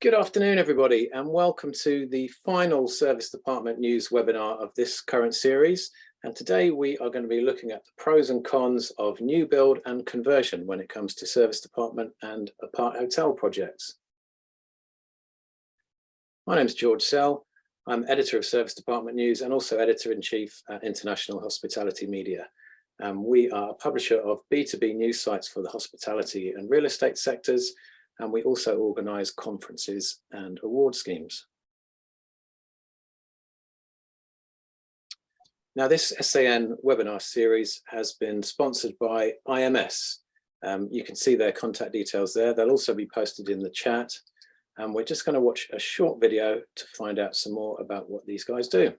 Good afternoon, everybody, and welcome to the final Service Department News webinar of this current series. And today we are going to be looking at the pros and cons of new build and conversion when it comes to Service Department and apart hotel projects. My name is George Sell. I'm editor of Service Department News and also editor-in-chief at International Hospitality Media. We are a publisher of B2B news sites for the hospitality and real estate sectors, and we also organise conferences and award schemes. Now, this SAN webinar series has been sponsored by IMS. You can see their contact details there. They'll also be posted in the chat. And we're just going to watch a short video to find out some more about what these guys do.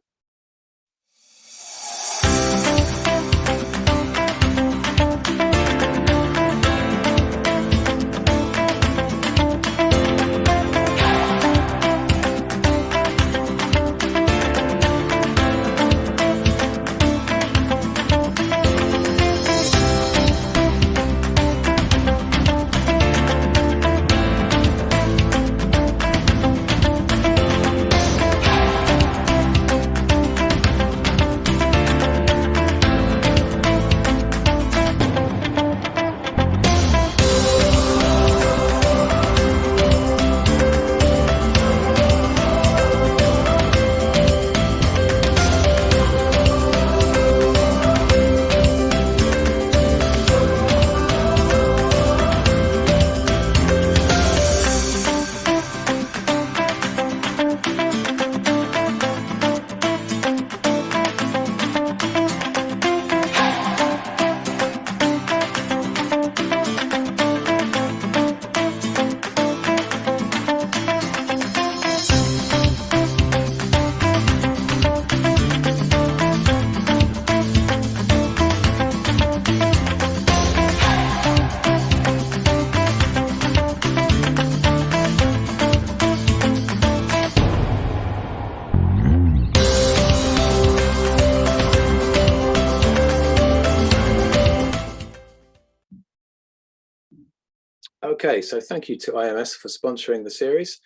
Okay, so thank you to IMS for sponsoring the series.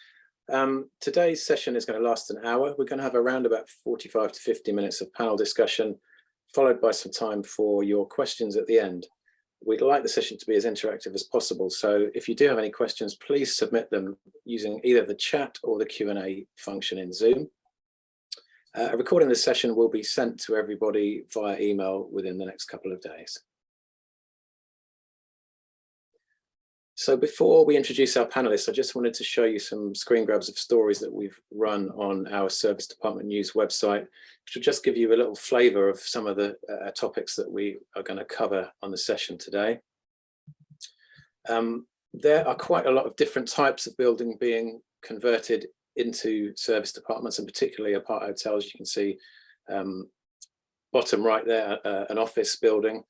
Today's session is going to last an hour. We're going to have around about 45 to 50 minutes of panel discussion, followed by some time for your questions at the end. We'd like the session to be as interactive as possible, so if you do have any questions, please submit them using either the chat or the Q&A function in Zoom. A recording of this session will be sent to everybody via email within the next couple of days. So before we introduce our panelists, I just wanted to show you some screen grabs of stories that we've run on our Service Department News website, which will just give you a little flavour of some of the topics that we are going to cover on the session today. There are quite a lot of different types of building being converted into service departments, and particularly apart hotels. You can see bottom right there, an office building.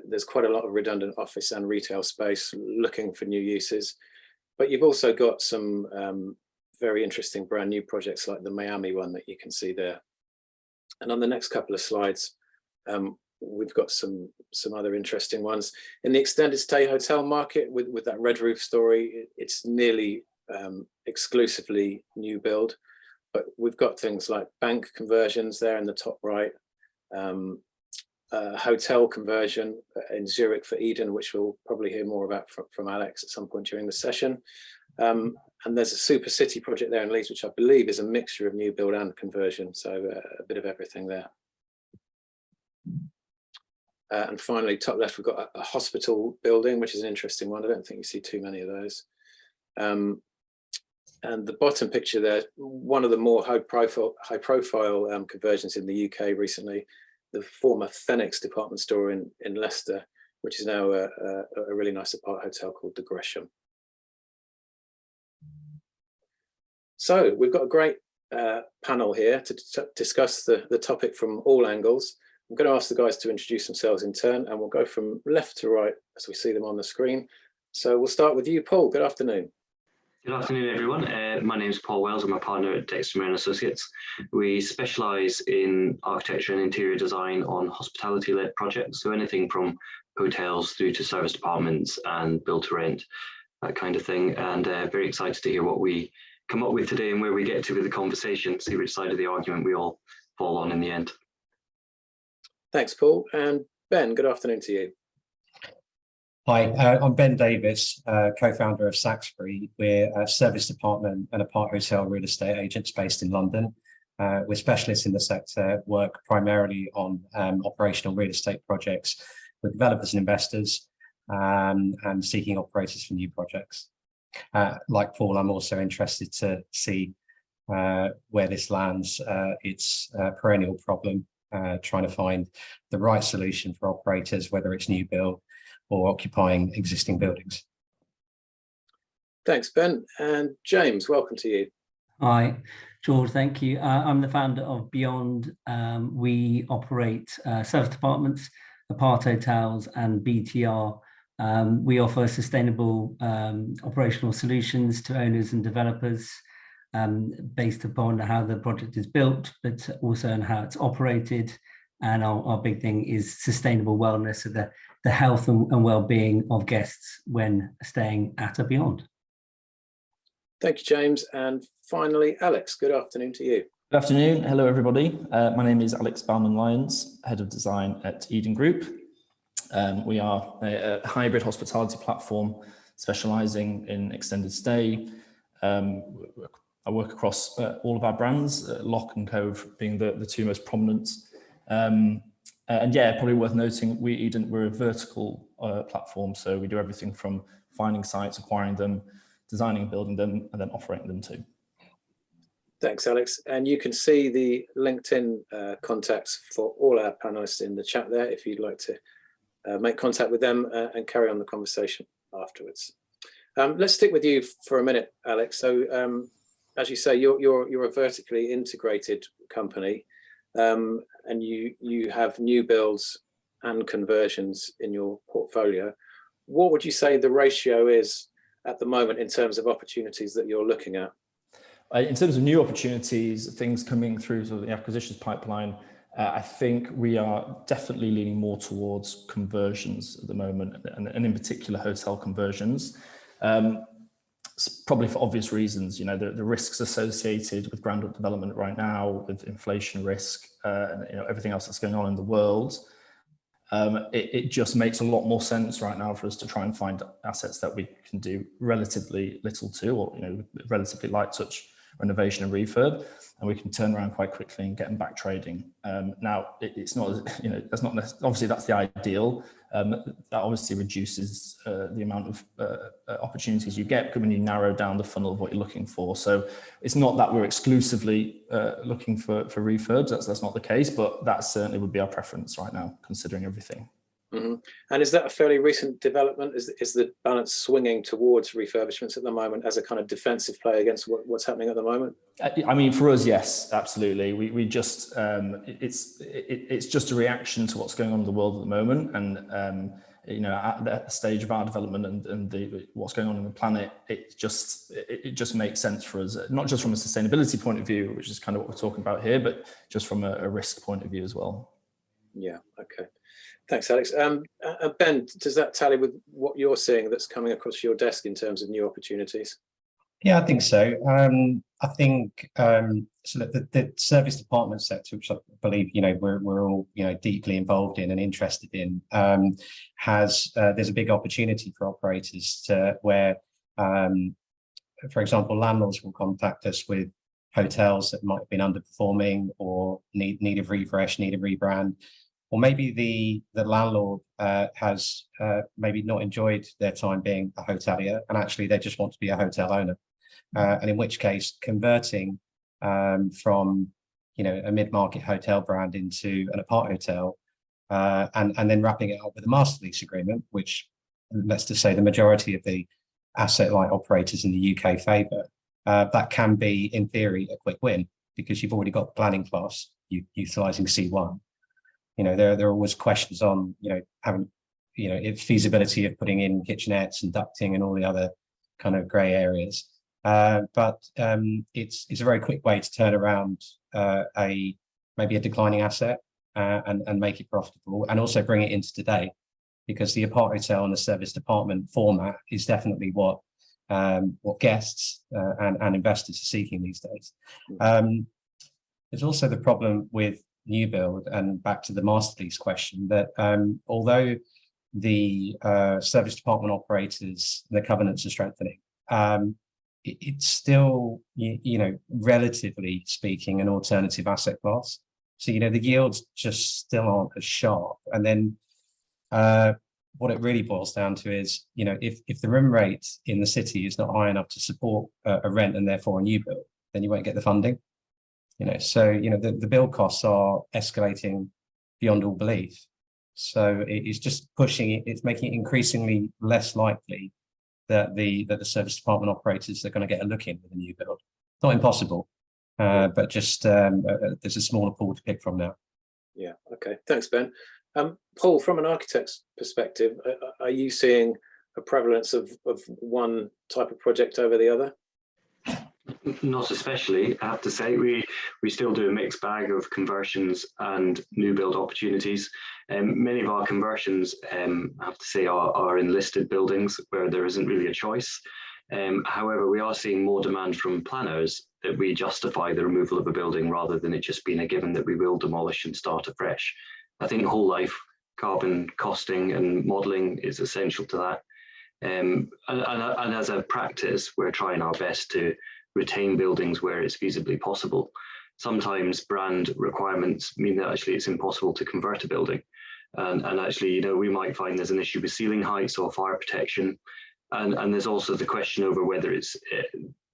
There's quite a lot of redundant office and retail space looking for new uses, but you've also got some very interesting brand new projects like the Miami one that you can see there. And on the next couple of slides, we've got some other interesting ones. In the extended stay hotel market, with that red roof story, it's nearly exclusively new build, but we've got things like bank conversions there in the top right, hotel conversion in Zurich for Edyn, which we'll probably hear more about from Alex at some point during the session. And there's a super city project there in Leeds, which I believe is a mixture of new build and conversion, so a bit of everything there. And finally, top left, we've got a hospital building, which is an interesting one. I don't think you see too many of those. And the bottom picture there, one of the more high profile conversions in the UK recently, the former Phoenix department store in Leicester, which is now a really nice apart hotel called the Gresham. So we've got a great panel here to discuss the topic from all angles. I'm going to ask the guys to introduce themselves in turn, and we'll go from left to right as we see them on the screen. So we'll start with you, Paul. Good afternoon. Good afternoon, everyone. My name is Paul Wells. I'm a partner at Dexter and Associates. We specialise in architecture and interior design on hospitality-led projects, so anything from hotels through to service departments and build to rent, that kind of thing. And very excited to hear what we come up with today and where we get to with the conversation, see which side of the argument we all fall on in the end. Thanks, Paul. And Ben, good afternoon to you. Hi, I'm Ben Davis, co-founder of Saxbury. We're a service department and aparthotel real estate agents based in London. We're specialists in the sector, work primarily on operational real estate projects with developers and investors, and seeking operators for new projects. Like Paul, I'm also interested to see where this lands. It's a perennial problem, trying to find the right solution for operators, whether it's new build or occupying existing buildings. Thanks, Ben. And James, welcome to you. Hi, George, thank you. I'm the founder of Beyond. We operate service departments, aparthotels and BTR. We offer sustainable operational solutions to owners and developers based upon how the project is built, but also on how it's operated. And our big thing is sustainable wellness, so the health and well-being of guests when staying at or beyond. Thank you, James. And finally, Alex, good afternoon to you. Good afternoon. Hello, everybody. My name is Alex Bauman-Lyons, Head of Design at Edyn Group. We are a hybrid hospitality platform specialising in extended stay. I work across all of our brands, Lock and Cove being the two most prominent. And yeah, probably worth noting, we're a vertical platform, so we do everything from finding sites, acquiring them, designing and building them, and then operating them too. Thanks, Alex. And you can see the LinkedIn contacts for all our panelists in the chat there if you'd like to make contact with them and carry on the conversation afterwards. Let's stick with you for a minute, Alex. So as you say, you're a vertically integrated company, and you have new builds and conversions in your portfolio. What would you say the ratio is at the moment in terms of opportunities that you're looking at? In terms of new opportunities, things coming through sort of the acquisitions pipeline, I think we are definitely leaning more towards conversions at the moment, and in particular hotel conversions. Probably for obvious reasons, you know, the risks associated with ground up development right now, with inflation risk, and you know, everything else that's going on in the world. It just makes a lot more sense right now for us to try and find assets that we can do relatively little to, or you know, relatively light touch renovation and refurb, and we can turn around quite quickly and get them back trading. Now, it's not, you know, that's not obviously that's the ideal. That obviously reduces the amount of opportunities you get when you narrow down the funnel of what you're looking for. So it's not that we're exclusively looking for refurbs. That's not the case, but that certainly would be our preference right now, considering everything. Mm-hmm. And is that a fairly recent development? Is the balance swinging towards refurbishments at the moment as a kind of defensive play against what's happening at the moment? I mean, for us, yes, absolutely. We just it's just a reaction to what's going on in the world at the moment, and you know, at the stage of our development and what's going on in the planet, it just makes sense for us, not just from a sustainability point of view, which is kind of what we're talking about here, but just from a risk point of view as well. Yeah. Okay. Thanks, Alex. Ben, does that tally with what you're seeing that's coming across your desk in terms of new opportunities? Yeah, I think so. I think so that the service department sector, which I believe, you know, we're all, you know, deeply involved in and interested in, there's a big opportunity for operators where, for example, landlords will contact us with hotels that might have been underperforming or need a refresh, need a rebrand. Or maybe the landlord has maybe not enjoyed their time being a hotelier, and actually they just want to be a hotel owner. And in which case, converting from, you know, a mid-market hotel brand into an aparthotel, and then wrapping it up with a master lease agreement, which, let's just say, the majority of the asset-light operators in the UK favour, that can be, in theory, a quick win because you've already got the planning class utilising C1. You know, there are always questions on, you know, having, you know, feasibility of putting in kitchenettes and ducting and all the other kind of grey areas. But it's a very quick way to turn around maybe a declining asset and make it profitable, and also bring it into today, because the aparthotel and the service department format is definitely what what guests and investors are seeking these days. There's also the problem with new build, and back to the master lease question, that although the service department operators, the covenants are strengthening, it's still, you know, relatively speaking, an alternative asset class. So, you know, the yields just still aren't as sharp. And then what it really boils down to is, you know, if the room rate in the city is not high enough to support a rent and therefore a new build, then you won't get the funding. You know, so, you know, the build costs are escalating beyond all belief. So it's just pushing it, it's making it increasingly less likely that the service department operators are going to get a look in with a new build. Not impossible, but just there's a smaller pool to pick from now. Yeah, okay. Thanks, Ben. Paul, from an architect's perspective, are you seeing a prevalence of one type of project over the other? Not especially, I have to say. We still do a mixed bag of conversions and new build opportunities. Many of our conversions, I have to say, are in listed buildings where there isn't really a choice. However, we are seeing more demand from planners that we justify the removal of a building rather than it just being a given that we will demolish and start afresh. I think whole life carbon costing and modelling is essential to that. And as a practice, we're trying our best to retain buildings where it's feasibly possible. Sometimes brand requirements mean that actually it's impossible to convert a building. And actually, you know, we might find there's an issue with ceiling heights or fire protection. And there's also the question over whether it's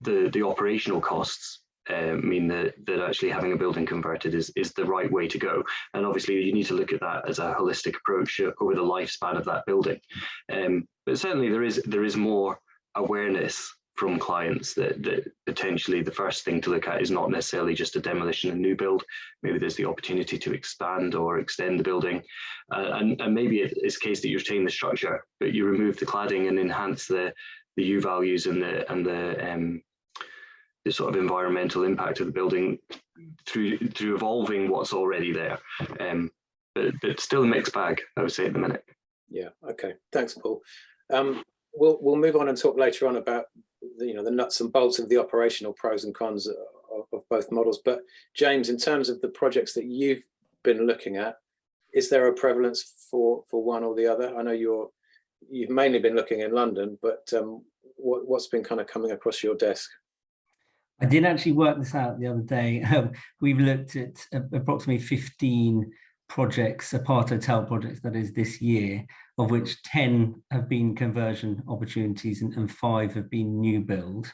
the operational costs mean that actually having a building converted is the right way to go. And obviously you need to look at that as a holistic approach over the lifespan of that building. But certainly there is more awareness from clients that potentially the first thing to look at is not necessarily just a demolition and new build. Maybe there's the opportunity to expand or extend the building. And maybe it's a case that you retain the structure, but you remove the cladding and enhance the U values and the sort of environmental impact of the building through evolving what's already there. But still a mixed bag, I would say, at the minute. Yeah, okay. Thanks, Paul. We'll move on and talk later on about the nuts and bolts of the operational pros and cons of both models. But James, in terms of the projects that you've been looking at, is there a prevalence for one or the other? I know you've mainly been looking in London, but what's been kind of coming across your desk? I did actually work this out the other day. We've looked at approximately 15 projects, Aparthotel projects, that is, this year, of which 10 have been conversion opportunities and 5 have been new build.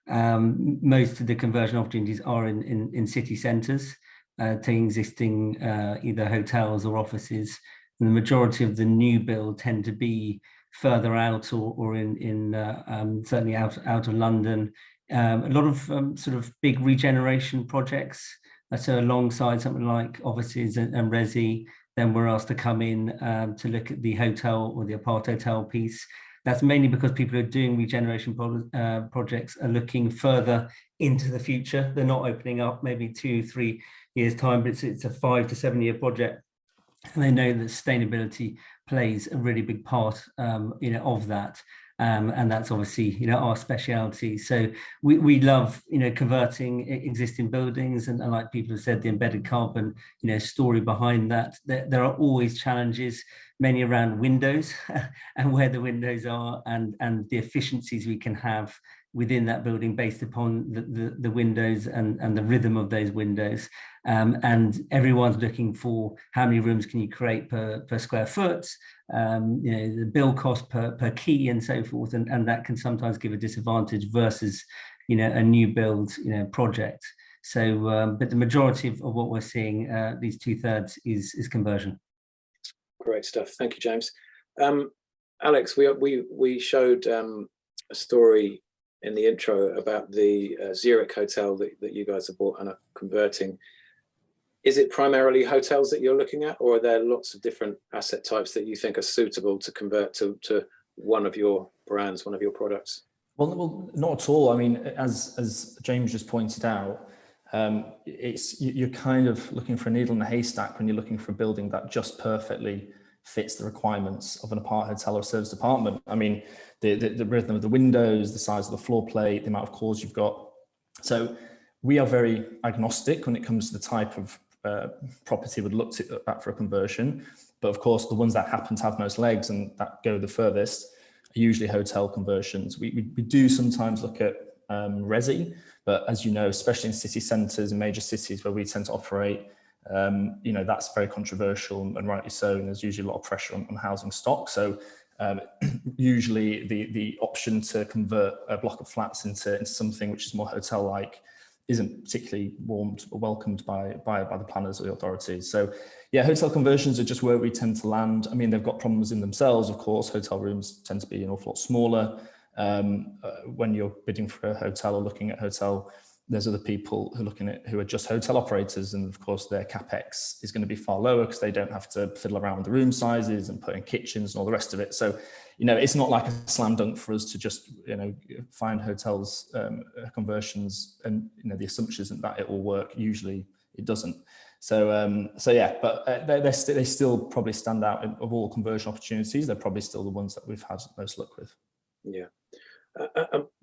Most of the conversion opportunities are in city centres, taking existing either hotels or offices. And the majority of the new build tend to be further out or in certainly out of London. A lot of sort of big regeneration projects. So alongside something like offices and resi, then we're asked to come in to look at the hotel or the Aparthotel piece. That's mainly because people who are doing regeneration projects are looking further into the future. They're not opening up maybe 2-3 years time, but it's a 5 to 7 year project. And they know that sustainability plays a really big part of that. And that's obviously, our speciality. So we love, converting existing buildings, and like people have said, the embedded carbon, story behind that. There are always challenges, many around windows and where the windows are, and the efficiencies we can have within that building based upon the windows and the rhythm of those windows. And everyone's looking for how many rooms can you create per square foot, the bill cost per key and so forth, and that can sometimes give a disadvantage versus a new build project. So but the majority of what we're seeing, these 2/3, is conversion. Great stuff. Thank you, James. Alex, we showed a story in the intro about the Zurich hotel that you guys have bought and are converting. Is it primarily hotels that you're looking at, or are there lots of different asset types that you think are suitable to convert to one of your brands, one of your products? Well, not at all. I mean, as James just pointed out, you're kind of looking for a needle in a haystack when you're looking for a building that just perfectly fits the requirements of an apart hotel or a service department. I mean, the rhythm of the windows, the size of the floor plate, the amount of calls you've got. So we are very agnostic when it comes to the type of property we'd look at for a conversion. But of course, the ones that happen to have most legs and that go the furthest are usually hotel conversions. We do sometimes look at resi, but as you know, especially in city centres and major cities where we tend to operate, you know, that's very controversial, and rightly so, and there's usually a lot of pressure on housing stock. So usually the option to convert a block of flats into something which is more hotel-like isn't particularly warmed or welcomed by the planners or the authorities. So yeah, hotel conversions are just where we tend to land. I mean, they've got problems in themselves, of course. Hotel rooms tend to be an awful lot smaller. When you're bidding for a hotel or looking at hotel, there's other people who are just hotel operators, and of course their capex is going to be far lower because they don't have to fiddle around with the room sizes and put in kitchens and all the rest of it. So, you know, it's not like a slam dunk for us to just, you know, find hotels conversions, and you know the assumption isn't that it will work. Usually it doesn't. So so yeah, but they still probably stand out of all conversion opportunities. They're probably still the ones that we've had most luck with. Yeah.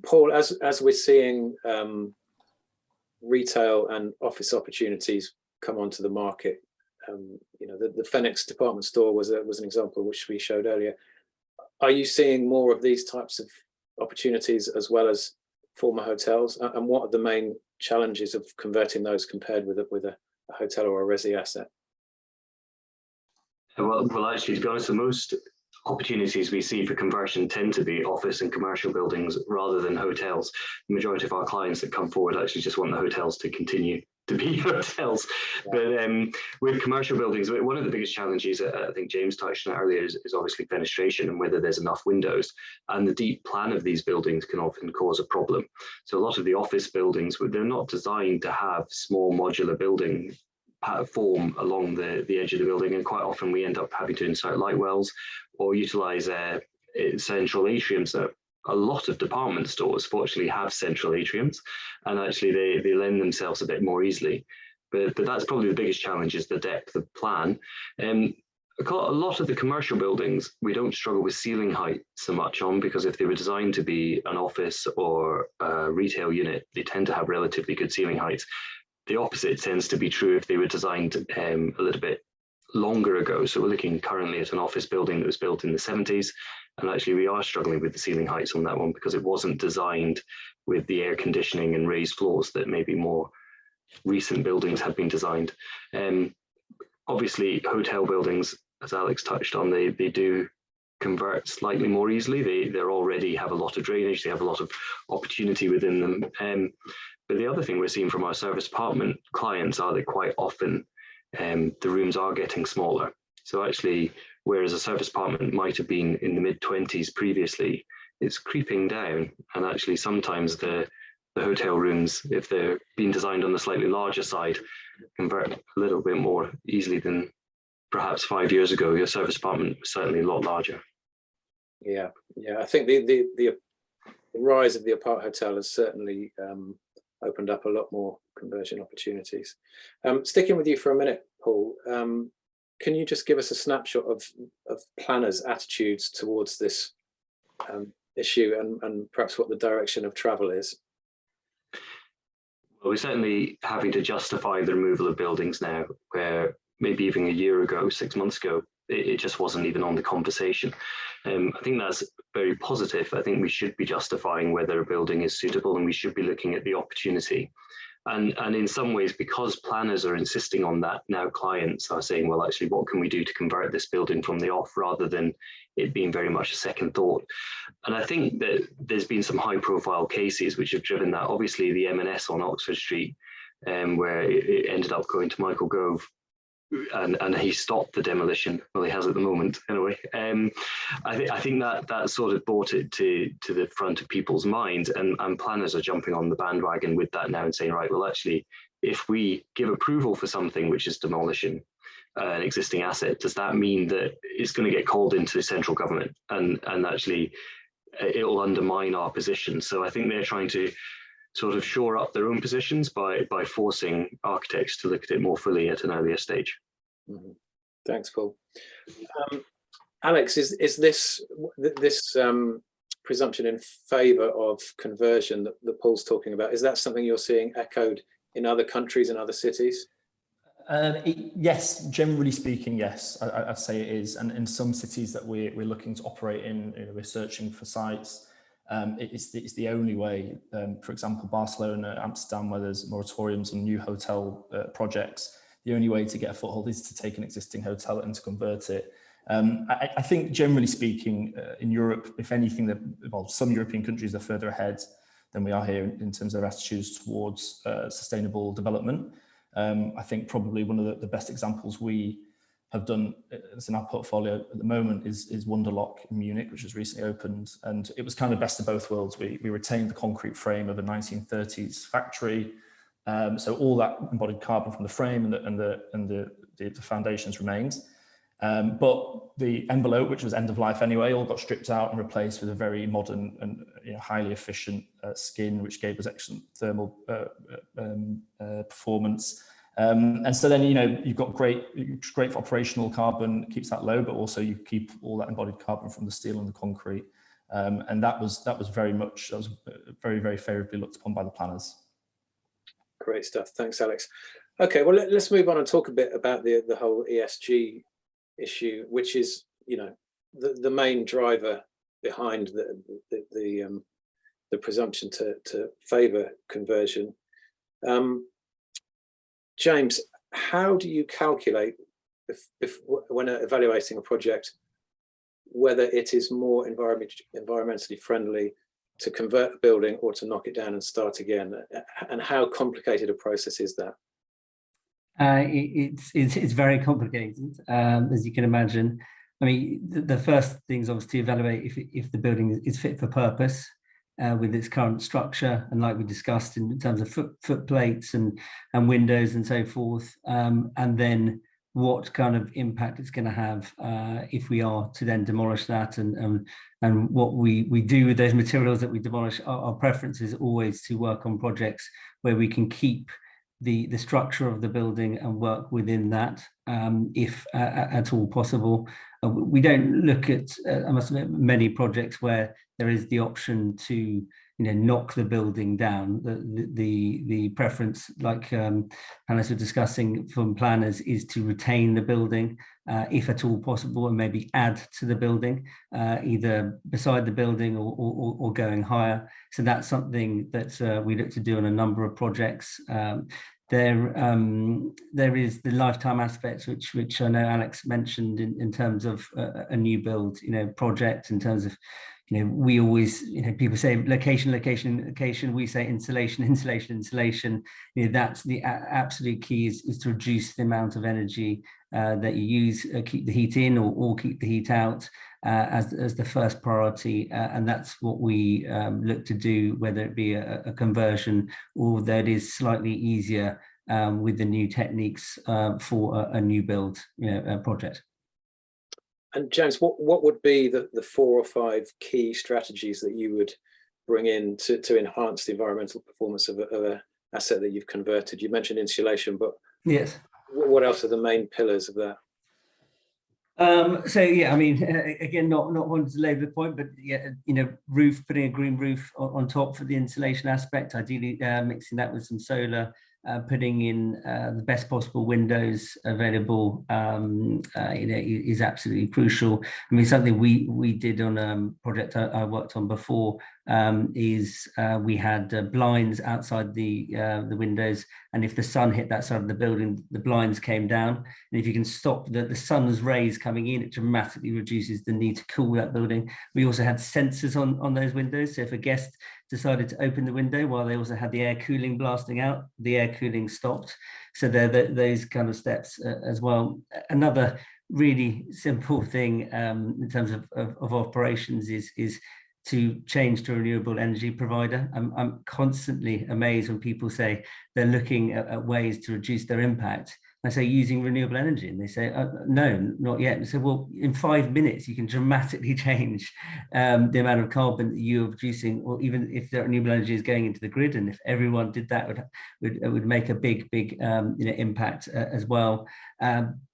Paul, as we're seeing retail and office opportunities come onto the market, you know, the Phoenix department store was an example which we showed earlier. Are you seeing more of these types of opportunities as well as former hotels? And what are the main challenges of converting those compared with a hotel or a resi asset? Well, actually, to be honest, the most opportunities we see for conversion tend to be office and commercial buildings rather than hotels. The majority of our clients that come forward actually just want the hotels to continue to be hotels. Yeah. But with commercial buildings, one of the biggest challenges, I think James touched on earlier, is obviously fenestration and whether there's enough windows. And the deep plan of these buildings can often cause a problem. So a lot of the office buildings, they're not designed to have small modular building form along the edge of the building, and quite often we end up having to insert light wells or utilize central atriums. That a lot of department stores fortunately have central atriums, and actually they lend themselves a bit more easily. But that's probably the biggest challenge, is the depth of plan. A lot of the commercial buildings we don't struggle with ceiling height so much on, because if they were designed to be an office or a retail unit, they tend to have relatively good ceiling heights. The opposite tends to be true if they were designed a little bit longer ago. So we're looking currently at an office building that was built in the 70s, and actually we are struggling with the ceiling heights on that one because it wasn't designed with the air conditioning and raised floors that maybe more recent buildings have been designed. Obviously hotel buildings, as Alex touched on, they do convert slightly more easily. They already have a lot of drainage, they have a lot of opportunity within them. But the other thing we're seeing from our service apartment clients are that quite often the rooms are getting smaller. So actually, whereas a service apartment might have been in the mid-20s previously, it's creeping down. And actually sometimes the hotel rooms, if they're being designed on the slightly larger side, convert a little bit more easily than perhaps 5 years ago. Your service apartment was certainly a lot larger. Yeah, I think the rise of the apart hotel has certainly opened up a lot more conversion opportunities. Sticking with you for a minute, Paul, can you just give us a snapshot of planners' attitudes towards this issue, and perhaps what the direction of travel is? Well, we're certainly having to justify the removal of buildings now, where maybe even a year ago, 6 months ago, it just wasn't even on the conversation. I think that's very positive. I think we should be justifying whether a building is suitable, and we should be looking at the opportunity. And in some ways, because planners are insisting on that, now clients are saying, well, actually, what can we do to convert this building from the off, rather than it being very much a second thought. And I think that there's been some high profile cases which have driven that. Obviously, the M&S on Oxford Street, where it ended up going to Michael Gove, and he stopped the demolition. Well, he has at the moment anyway. I think that sort of brought it to the front of people's minds, and planners are jumping on the bandwagon with that now and saying, right, well, actually, if we give approval for something which is demolition, an existing asset, does that mean that it's going to get called into central government, and actually it will undermine our position? So I think they're trying to sort of shore up their own positions by forcing architects to look at it more fully at an earlier stage. Mm-hmm. Thanks, Paul. Alex, is this presumption in favour of conversion that Paul's talking about, is that something you're seeing echoed in other countries and other cities? Yes, generally speaking, yes, I'd say it is. And in some cities that we're looking to operate in, we're searching for sites. It's the only way. For example, Barcelona, Amsterdam, where there's moratoriums on new hotel projects, the only way to get a foothold is to take an existing hotel and to convert it. I think generally speaking, in Europe, if anything, some European countries are further ahead than we are here in terms of attitudes towards sustainable development. I think probably one of the best examples we have done in our portfolio at the moment is Wunderloch in Munich, which has recently opened, and it was kind of best of both worlds. We retained the concrete frame of a 1930s factory, so all that embodied carbon from the frame and the foundations remained. But the envelope, which was end of life anyway, all got stripped out and replaced with a very modern and highly efficient skin, which gave us excellent thermal performance. And so then you've got great for operational carbon, keeps that low, but also you keep all that embodied carbon from the steel and the concrete. And that was very very favourably looked upon by the planners. Great stuff. Thanks, Alex. Okay, well let's move on and talk a bit about the whole ESG issue, which is the main driver behind the presumption to favour conversion. James, how do you calculate when evaluating a project whether it is more environmentally friendly to convert a building or to knock it down and start again? And how complicated a process is that? It's very complicated, as you can imagine. I mean, the first thing is obviously to evaluate if the building is fit for purpose with its current structure, and like we discussed in terms of foot plates and windows and so forth, and then what kind of impact it's going to have if we are to then demolish that, and what we do with those materials that we demolish. Our preference is always to work on projects where we can keep the structure of the building and work within that, if at all possible. We don't look at, I must admit, many projects where there is the option to knock the building down. The preference, like panelists were discussing from planners, is to retain the building if at all possible, and maybe add to the building, either beside the building or going higher. So that's something that we look to do on a number of projects. There is the lifetime aspects, which I know Alex mentioned in terms of a new build project, in terms of we always, people say location, we say insulation. That's the absolute key, is to reduce the amount of energy that you use, keep the heat in or keep the heat out as the first priority. And that's what we look to do, whether it be a conversion or that is slightly easier with the new techniques for a new build project. And James, what would be the 4 or 5 key strategies that you would bring in to enhance the environmental performance of an asset that you've converted? You mentioned insulation, but yes, what else are the main pillars of that? So yeah, I mean, again, not wanting to labour the point, but yeah, roof, putting a green roof on top for the insulation aspect, ideally mixing that with some solar, putting in the best possible windows available, is absolutely crucial. I mean, something we did on a project I worked on before is we had blinds outside the windows, and if the sun hit that side of the building, the blinds came down. And if you can stop the sun's rays coming in, it dramatically reduces the need to cool that building. We also had sensors on those windows, so if a guest decided to open the window while they also had the air cooling blasting out, the air cooling stopped. So there those kind of steps as well. Another really simple thing in terms of operations is to change to a renewable energy provider. I'm constantly amazed when people say they're looking at ways to reduce their impact, I say, using renewable energy, and they say, no, not yet. And I say, well, in 5 minutes you can dramatically change the amount of carbon that you're producing, or even if the renewable energy is going into the grid, and if everyone did that, it would make a big impact as well.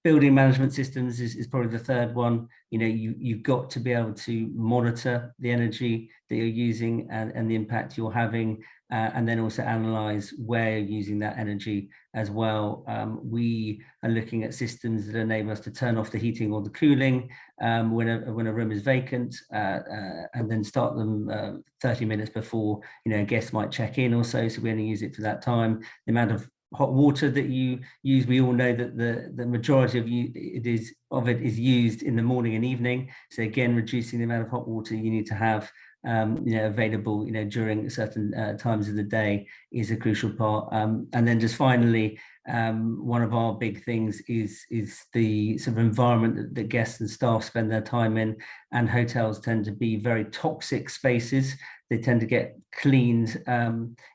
Building management systems is probably the third one. You've got to be able to monitor the energy that you're using and the impact you're having, and then also analyze where you're using that energy as well. We are looking at systems that enable us to turn off the heating or the cooling when a room is vacant, and then start them 30 minutes before a guest might check in or so we only use it for that time. The amount of hot water that you use, we all know that the majority of it is used in the morning and evening. So again, reducing the amount of hot water you need to have available during certain times of the day is a crucial part. And then just finally, one of our big things is the sort of environment that guests and staff spend their time in, and hotels tend to be very toxic spaces. They tend to get cleaned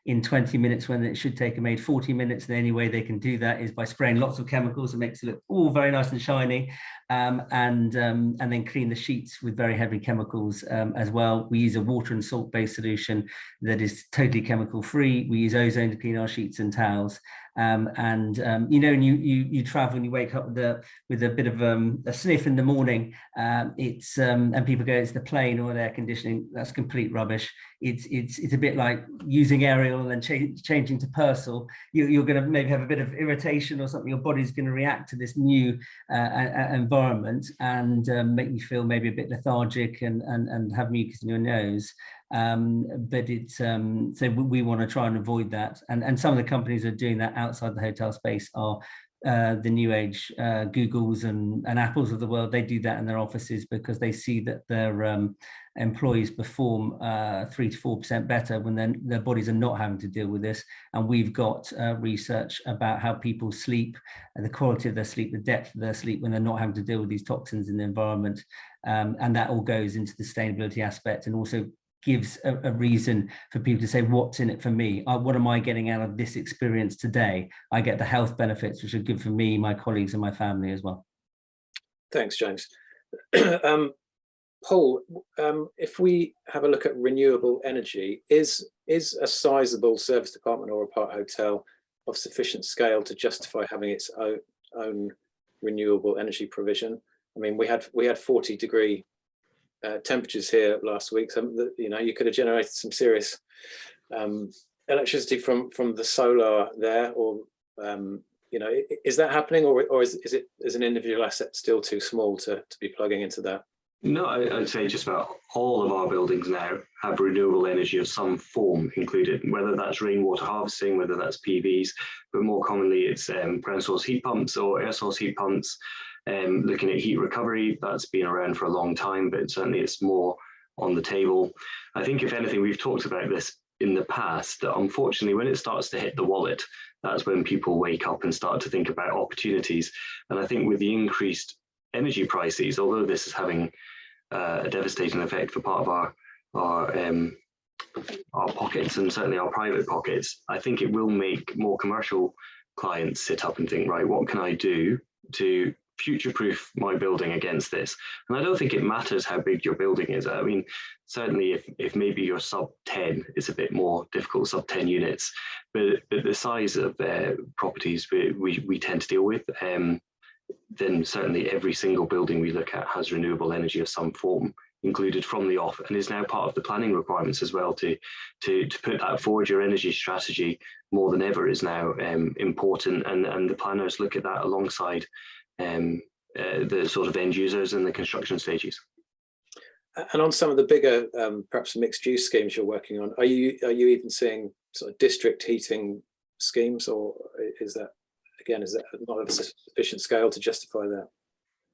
in 20 minutes when it should take them 40 minutes. And the only way they can do that is by spraying lots of chemicals. It makes it look all very nice and shiny, and then clean the sheets with very heavy chemicals as well. We use a water and salt-based solution that is totally chemical free. We use ozone to clean our sheets and towels. And you travel and you wake up with a bit of a sniff in the morning. And people go, it's the plane or the air conditioning. That's complete rubbish. It's a bit like using Ariel and then changing to Persil. You're going to maybe have a bit of irritation or something. Your body's going to react to this new environment and make you feel maybe a bit lethargic and have mucus in your nose. But it's so we want to try and avoid that, and some of the companies that are doing that outside the hotel space are the new age Googles and Apples of the world. They do that in their offices because they see that their employees perform 3 to 4% better when their bodies are not having to deal with this. And we've got research about how people sleep, and the quality of their sleep, the depth of their sleep when they're not having to deal with these toxins in the environment, and that all goes into the sustainability aspect, and also gives a reason for people to say, what's in it for me? What am I getting out of this experience today? I get the health benefits, which are good for me, my colleagues, and my family as well. Thanks, James. Paul, if we have a look at renewable energy, is a sizable service department or apart hotel of sufficient scale to justify having its own renewable energy provision? I mean, we had 40-degree temperatures here last week. So you could have generated some serious electricity from the solar there, or is that happening, or is it as an individual asset still too small to be plugging into that? No, I'd say just about all of our buildings now have renewable energy of some form included, whether that's rainwater harvesting, whether that's PVs, but more commonly it's ground source heat pumps or air source heat pumps. Looking at heat recovery, that's been around for a long time, but certainly it's more on the table. I think if anything, we've talked about this in the past, that unfortunately when it starts to hit the wallet, that's when people wake up and start to think about opportunities. And I think with the increased energy prices, although this is having a devastating effect for part of our pockets and certainly our private pockets, I think it will make more commercial clients sit up and think, right, what can I do to future-proof my building against this? And I don't think it matters how big your building is. I mean, certainly if maybe you're sub 10, it's a bit more difficult, sub 10 units, but the size of properties we tend to deal with, then certainly every single building we look at has renewable energy of some form included from the off, and is now part of the planning requirements as well. To put that forward, your energy strategy more than ever is now important, and the planners look at that alongside the sort of end users in the construction stages. And on some of the bigger, perhaps mixed use schemes you're working on, are you even seeing sort of district heating schemes, or is that not of sufficient scale to justify that?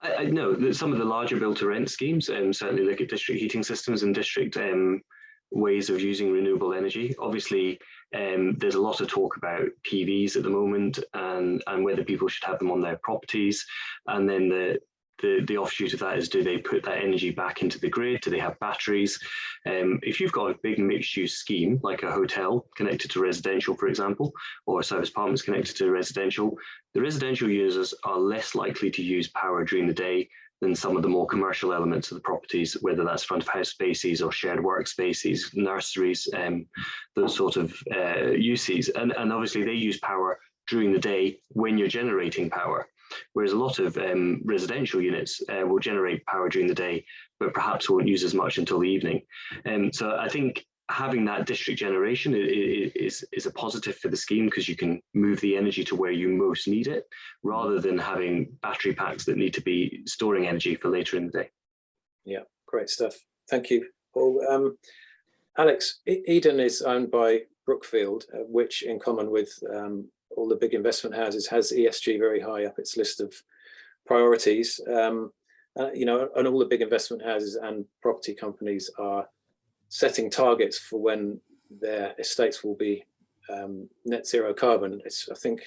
I know that some of the larger build to rent schemes certainly look at district heating systems and district ways of using renewable energy. Obviously, there's a lot of talk about PVs at the moment, and whether people should have them on their properties. And then the offshoot of that is, do they put that energy back into the grid? Do they have batteries? If you've got a big mixed-use scheme, like a hotel connected to residential, for example, or service apartments connected to residential, the residential users are less likely to use power during the day than some of the more commercial elements of the properties, whether that's front of house spaces or shared workspaces, nurseries, those sort of uses. And obviously they use power during the day when you're generating power. Whereas a lot of residential units will generate power during the day, but perhaps won't use as much until the evening. So I think having that district generation is a positive for the scheme, because you can move the energy to where you most need it, rather than having battery packs that need to be storing energy for later in the day. Yeah, great stuff. Thank you, Paul. Alex, Edyn is owned by Brookfield, which, in common with all the big investment houses, has ESG very high up its list of priorities. And all the big investment houses and property companies are setting targets for when their estates will be net zero carbon. I think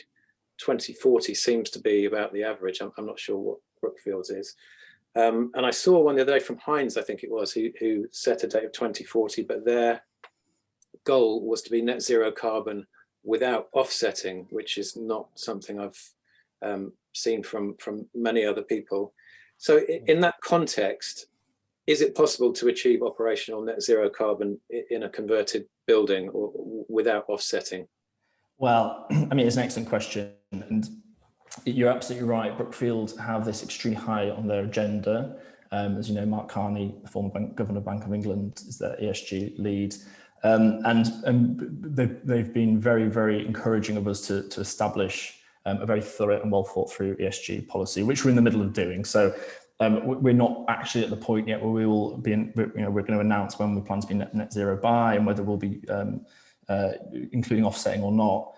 2040 seems to be about the average. I'm not sure what Brookfield's is. And I saw one the other day from Hines, I think it was, who set a date of 2040, but their goal was to be net zero carbon without offsetting, which is not something I've seen from many other people. So in that context, is it possible to achieve operational net zero carbon in a converted building or without offsetting? Well, I mean, it's an excellent question, and you're absolutely right. Brookfield have this extremely high on their agenda. As you know, Mark Carney, the former Governor of Bank of England, is their ESG lead. And they've been very, very encouraging of us to establish a very thorough and well thought through ESG policy, which we're in the middle of doing. So we're not actually at the point yet where we will be, we're going to announce when we plan to be net zero by, and whether we'll be including offsetting or not.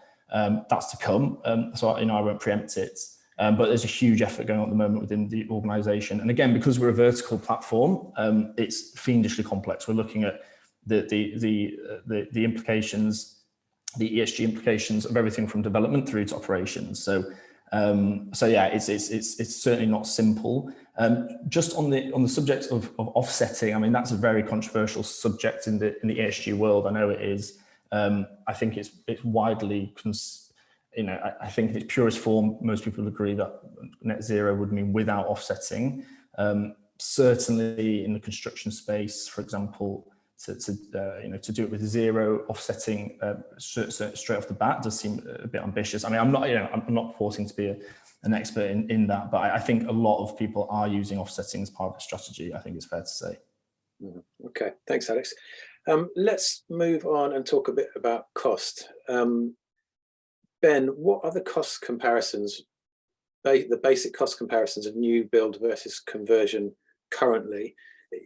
That's to come. So I won't preempt it. But there's a huge effort going on at the moment within the organisation. And again, because we're a vertical platform, it's fiendishly complex. We're looking at the implications, the ESG implications of everything from development through to operations. So yeah, it's certainly not simple. Just on the subject of offsetting, I mean, that's a very controversial subject in the ESG world. I know it is. I think it's widely, I think in its purest form, most people would agree that net zero would mean without offsetting. Certainly in the construction space, for example, to do it with zero offsetting straight off the bat does seem a bit ambitious. I mean, I'm not purporting to be an expert in that, but I think a lot of people are using offsetting as part of the strategy. I think it's fair to say. Okay, thanks, Alex. Let's move on and talk a bit about cost. Ben, what are the cost comparisons, the basic cost comparisons of new build versus conversion currently?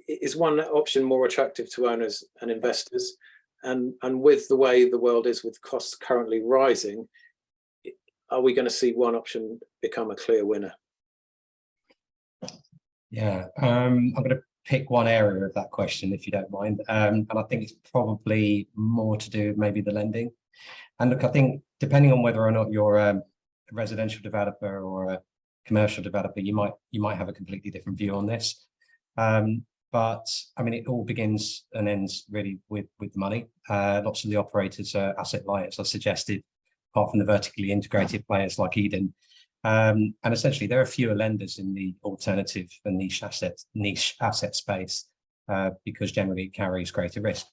Is one option more attractive to owners and investors? And with the way the world is with costs currently rising, are we going to see one option become a clear winner? Yeah, I'm going to pick one area of that question, if you don't mind. And I think it's probably more to do with maybe the lending. And look, I think depending on whether or not you're a residential developer or a commercial developer, you might have a completely different view on this. But I mean, it all begins and ends really with money. Lots of the operators are asset light, as I suggested, apart from the vertically integrated players like Edyn. And essentially, there are fewer lenders in the alternative and niche asset space because generally it carries greater risk.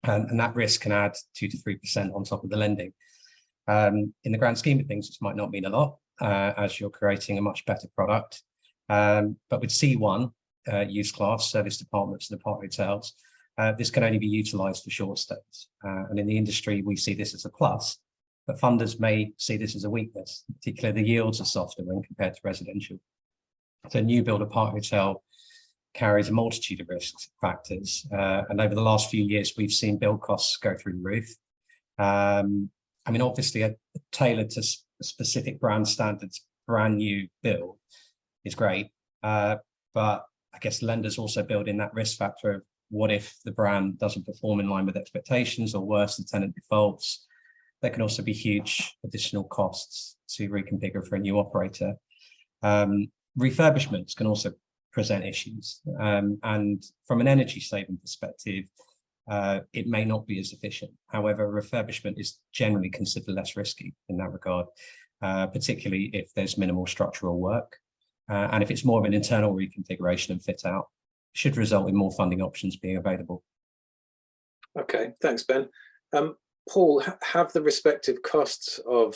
And that risk can add 2 to 3% on top of the lending. In the grand scheme of things, this might not mean a lot as you're creating a much better product. But with C1, use class, service departments and aparthotels, this can only be utilised for short stays. And in the industry, we see this as a plus, but funders may see this as a weakness. Particularly, the yields are softer when compared to residential. So new build aparthotel carries a multitude of risk factors. And over the last few years, we've seen build costs go through the roof. I mean, obviously, a tailored to specific brand standards, brand new build is great. But I guess lenders also build in that risk factor of what if the brand doesn't perform in line with expectations, or worse, the tenant defaults. There can also be huge additional costs to reconfigure for a new operator. Refurbishments can also present issues, and from an energy saving perspective, it may not be as efficient. However, refurbishment is generally considered less risky in that regard, particularly if there's minimal structural work. And if it's more of an internal reconfiguration and fit out, should result in more funding options being available. Okay, thanks, Ben. Paul, have the respective costs of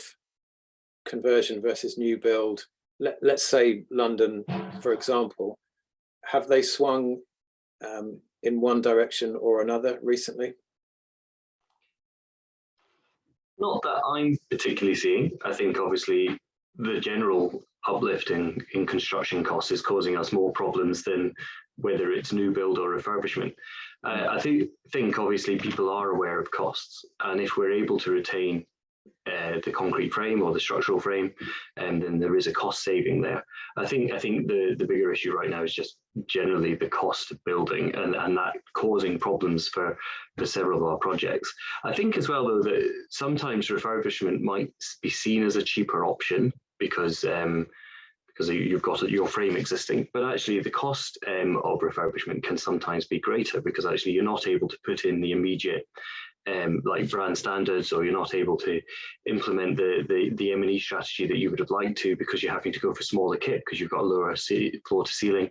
conversion versus new build, let's say London, for example, have they swung in one direction or another recently? Not that I'm particularly seeing. I think obviously the general uplift in construction costs is causing us more problems than whether it's new build or refurbishment. I think obviously people are aware of costs, and if we're able to retain the concrete frame or the structural frame, and then there is a cost saving there. I think the bigger issue right now is just generally the cost of building, and that causing problems for several of our projects. I think as well though that sometimes refurbishment might be seen as a cheaper option because you've got your frame existing, but actually the cost of refurbishment can sometimes be greater because actually you're not able to put in the immediate like brand standards, or you're not able to implement the M&E strategy that you would have liked to because you're having to go for smaller kit because you've got a lower floor to ceiling.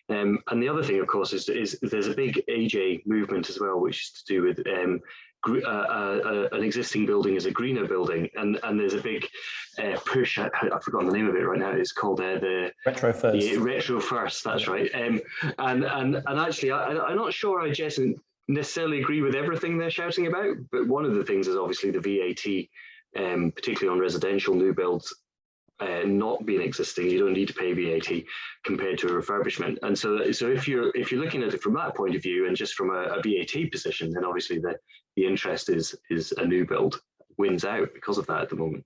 And the other thing, of course, is there's a big AJ movement as well, which is to do with an existing building is a greener building, and there's a big push. I've forgotten the name of it right now. It's called the Retro First. The Retro First. That's right. And actually, I'm not sure I just necessarily agree with everything they're shouting about, but one of the things is obviously the VAT, particularly on residential new builds. Not being existing, you don't need to pay VAT compared to a refurbishment, and so if you're looking at it from that point of view and just from a VAT position, then obviously the interest is a new build wins out because of that at the moment.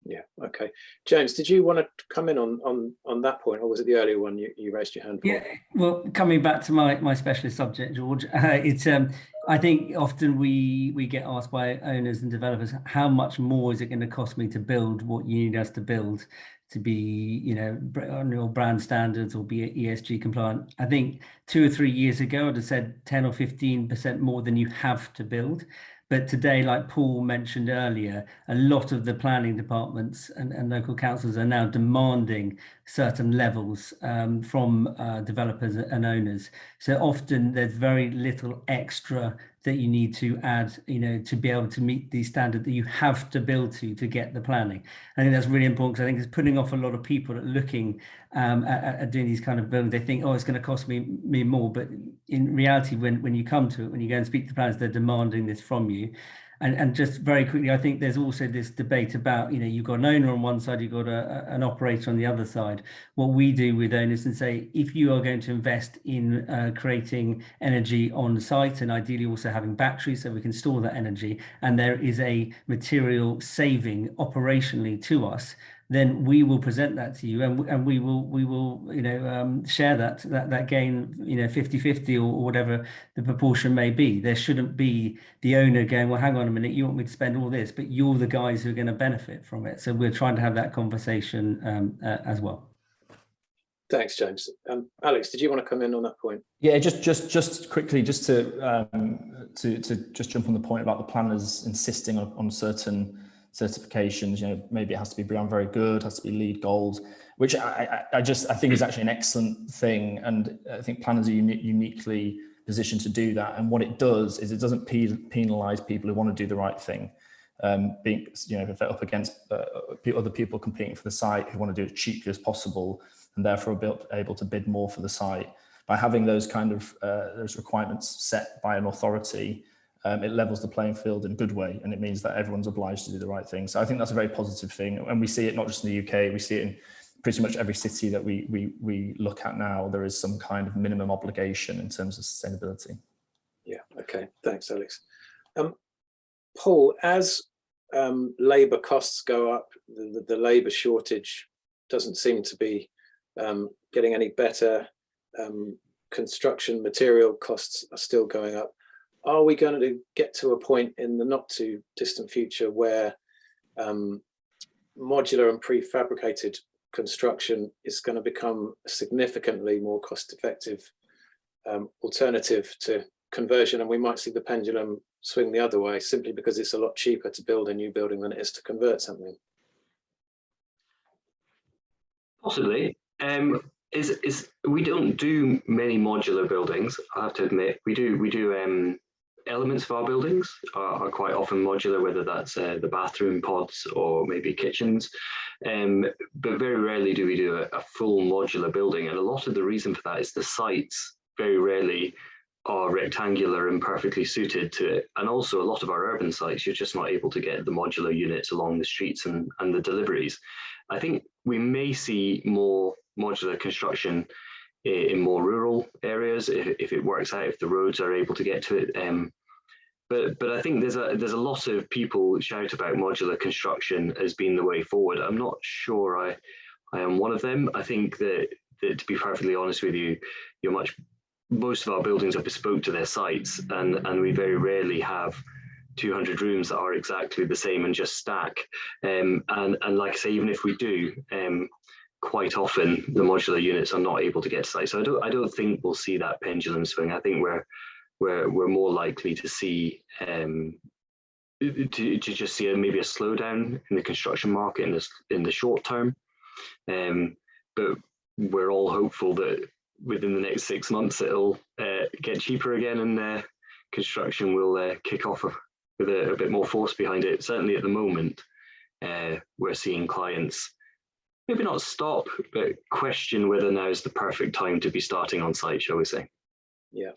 Yeah. Okay. James, did you want to come in on that point, or was it the earlier one you raised your hand for? Yeah. Well, coming back to my specialist subject, George, it's I think often we get asked by owners and developers, how much more is it going to cost me to build what you need us to build to be, you know, on your brand standards or be ESG compliant? I think 2 or 3 years ago, I'd have said 10 or 15% more than you have to build. But today, like Paul mentioned earlier, a lot of the planning departments and local councils are now demanding certain levels from developers and owners. So often there's very little extra that you need to add, you know, to be able to meet the standard that you have to build to get the planning. I think that's really important because I think it's putting off a lot of people at looking at doing these kind of buildings. They think, oh, it's going to cost me more, but in reality, when you come to it, when you go and speak to planners, they're demanding this from you. And just very quickly, I think there's also this debate about, you know, you've got an owner on one side, you've got an operator on the other side. What we do with owners and say, if you are going to invest in creating energy on site, and ideally also having batteries so we can store that energy, and there is a material saving operationally to us, then we will present that to you, and we will you know, share that gain, you know, 50-50 or whatever the proportion may be. There shouldn't be the owner going, well, hang on a minute, you want me to spend all this, but you're the guys who are going to benefit from it. So we're trying to have that conversation as well. Thanks, James. Alex, did you want to come in on that point? Yeah, just quickly, just to just jump on the point about the planners insisting on certain certifications. You know, maybe it has to be Beyond Very Good, has to be LEED Gold, which I think is actually an excellent thing, and I think planners are uniquely positioned to do that. And what it does is it doesn't penalise people who want to do the right thing. Being, you know, if they're up against other people competing for the site who want to do it cheaply as possible, and therefore be able to bid more for the site. By having those kind of those requirements set by an authority, it levels the playing field in a good way, and it means that everyone's obliged to do the right thing. So I think that's a very positive thing, and we see it not just in the UK, we see it in pretty much every city that we look at now. There is some kind of minimum obligation in terms of sustainability. Yeah. Okay. Thanks, Alex. Paul, as labour costs go up, the labour shortage doesn't seem to be getting any better. Construction material costs are still going up. Are we going to get to a point in the not too distant future where modular and prefabricated construction is going to become a significantly more cost-effective alternative to conversion, and we might see the pendulum swing the other way simply because it's a lot cheaper to build a new building than it is to convert something. Possibly. We don't do many modular buildings, I have to admit. We do elements of our buildings are quite often modular, whether that's the bathroom pods or maybe kitchens. But very rarely do we do a full modular building. And a lot of the reason for that is the sites very rarely are rectangular and perfectly suited to it. And also a lot of our urban sites, you're just not able to get the modular units along the streets and the deliveries. I think we may see more modular construction in more rural areas if it works out, if the roads are able to get to it. But I think there's a lot of people shout about modular construction as being the way forward. I'm not sure I am one of them. I think that to be perfectly honest with you, most of our buildings are bespoke to their sites, and we very rarely have 200 rooms that are exactly the same and just stack. And like I say, even if we do, quite often the modular units are not able to get to site. So I don't think we'll see that pendulum swing. I think we're more likely to see to just see maybe a slowdown in the construction market in the short term. But we're all hopeful that within the next 6 months it'll get cheaper again, and construction will kick off with a bit more force behind it. Certainly at the moment, we're seeing clients maybe not stop, but question whether now is the perfect time to be starting on site, shall we say. Yeah.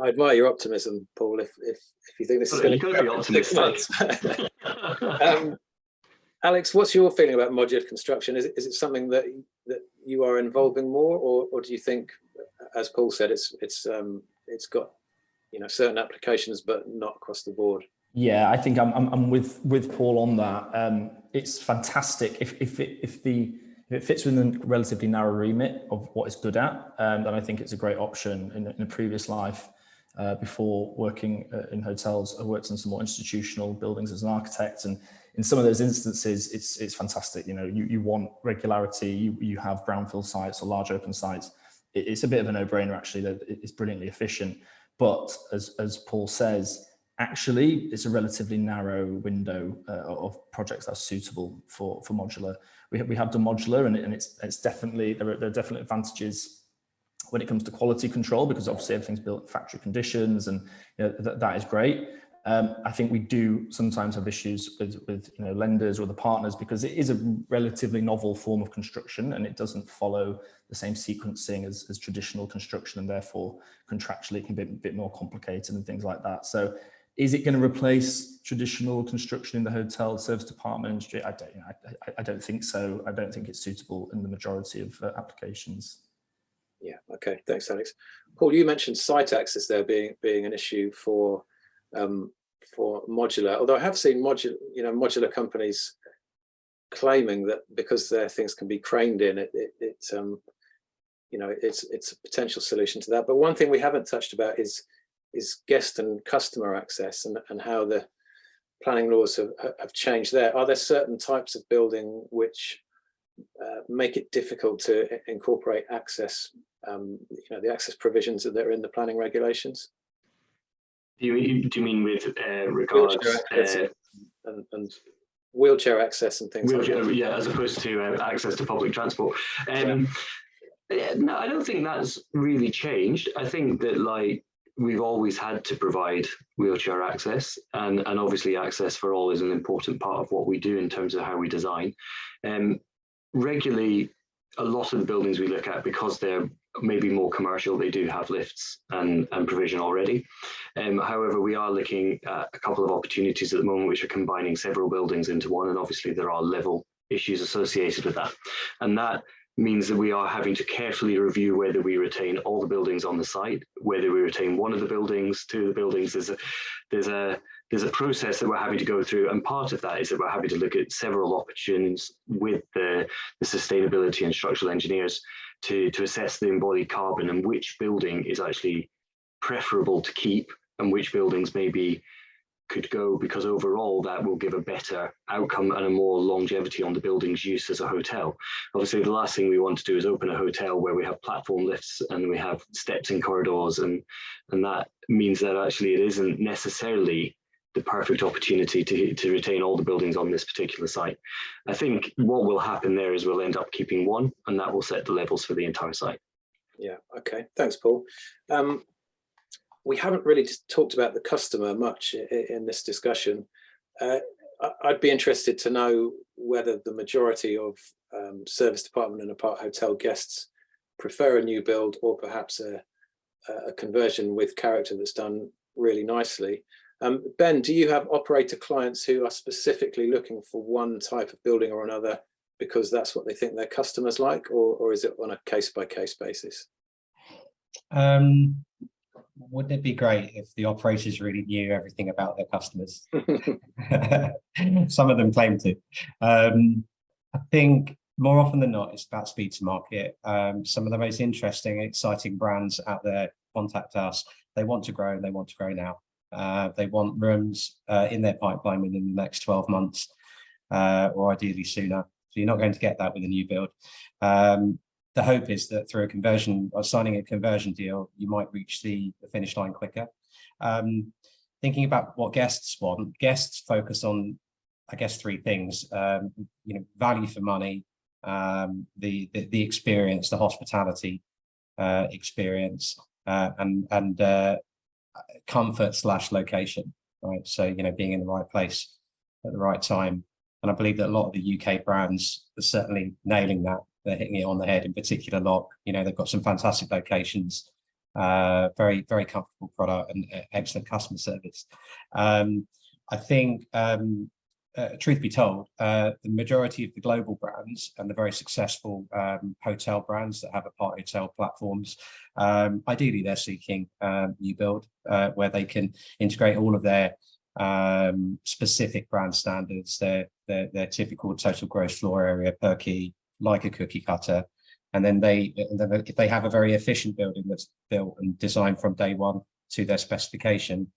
I admire your optimism, Paul, if you think this is going to be optimistic. 6 months. Alex, what's your feeling about modular construction? Is it something that you are involving more, or do you think, as Paul said, it's got certain applications but not across the board? Yeah, I think I'm with Paul on that. It's fantastic if it fits within a relatively narrow remit of what it's good at, then I think it's a great option. In a previous life, before working in hotels, I worked in some more institutional buildings as an architect, and in some of those instances, it's fantastic. You want regularity. You have brownfield sites or large open sites. It's a bit of a no-brainer, actually. That it's brilliantly efficient. But as Paul says, actually, it's a relatively narrow window of projects that's suitable for modular. We have done modular, and it's definitely there are definitely advantages when it comes to quality control, because obviously everything's built in factory conditions, and that is great. I think we do sometimes have issues with lenders or the partners, because it is a relatively novel form of construction and it doesn't follow the same sequencing as traditional construction, and therefore contractually it can be a bit more complicated and things like that. So is it going to replace traditional construction in the hotel service department industry? I don't think so. I don't think it's suitable in the majority of applications. Yeah. Okay. Thanks, Alex. Paul, you mentioned site access there being an issue for modular. Although I have seen modular companies claiming that because their things can be craned in, it's a potential solution to that. But one thing we haven't touched about is guest and customer access, and how the planning laws have changed there. Are there certain types of building which make it difficult to incorporate access, the access provisions that are in the planning regulations? Do you mean with regards and wheelchair access and things like that? Yeah, as opposed to access to public transport. No, I don't think that's really changed. I think that we've always had to provide wheelchair access, and obviously access for all is an important part of what we do in terms of how we design. Regularly, a lot of the buildings we look at, because they're maybe more commercial, they do have lifts and provision already. However, we are looking at a couple of opportunities at the moment which are combining several buildings into one, and obviously there are level issues associated with that. And that means that we are having to carefully review whether we retain all the buildings on the site, whether we retain one of the buildings, two of the buildings. There's a process that we're having to go through, and part of that is that we're having to look at several options with the sustainability and structural engineers to assess the embodied carbon and which building is actually preferable to keep, and which buildings maybe could go, because overall that will give a better outcome and a more longevity on the building's use as a hotel. Obviously, the last thing we want to do is open a hotel where we have platform lifts and we have steps in corridors, and that means that actually it isn't necessarily the perfect opportunity to retain all the buildings on this particular site. I think what will happen there is we'll end up keeping one, and that will set the levels for the entire site. Yeah, okay, thanks, Paul. We haven't really talked about the customer much in this discussion. I'd be interested to know whether the majority of service department and apart hotel guests prefer a new build, or perhaps a conversion with character that's done really nicely. Ben, do you have operator clients who are specifically looking for one type of building or another because that's what they think their customers like, or is it on a case-by-case basis? Wouldn't it be great if the operators really knew everything about their customers? Some of them claim to. I think more often than not, it's about speed to market. Some of the most interesting, exciting brands out there contact us. They want to grow, and they want to grow now. They want rooms in their pipeline within the next 12 months, or ideally sooner. So you're not going to get that with a new build. The hope is that through a conversion or signing a conversion deal, you might reach the finish line quicker. Thinking about what guests want, guests focus on, I guess, three things: value for money, the experience, the hospitality experience, and comfort / location. Right, so being in the right place at the right time. And I believe that a lot of the UK brands are certainly nailing that. They're hitting it on the head. In particular, Lock, they've got some fantastic locations, very, very comfortable product, and excellent customer service. I think, truth be told, the majority of the global brands and the very successful hotel brands that have Aparthotel platforms, ideally they're seeking new build where they can integrate all of their specific brand standards, their typical total gross floor area per key, like a cookie cutter. And then if they have a very efficient building that's built and designed from day one to their specification,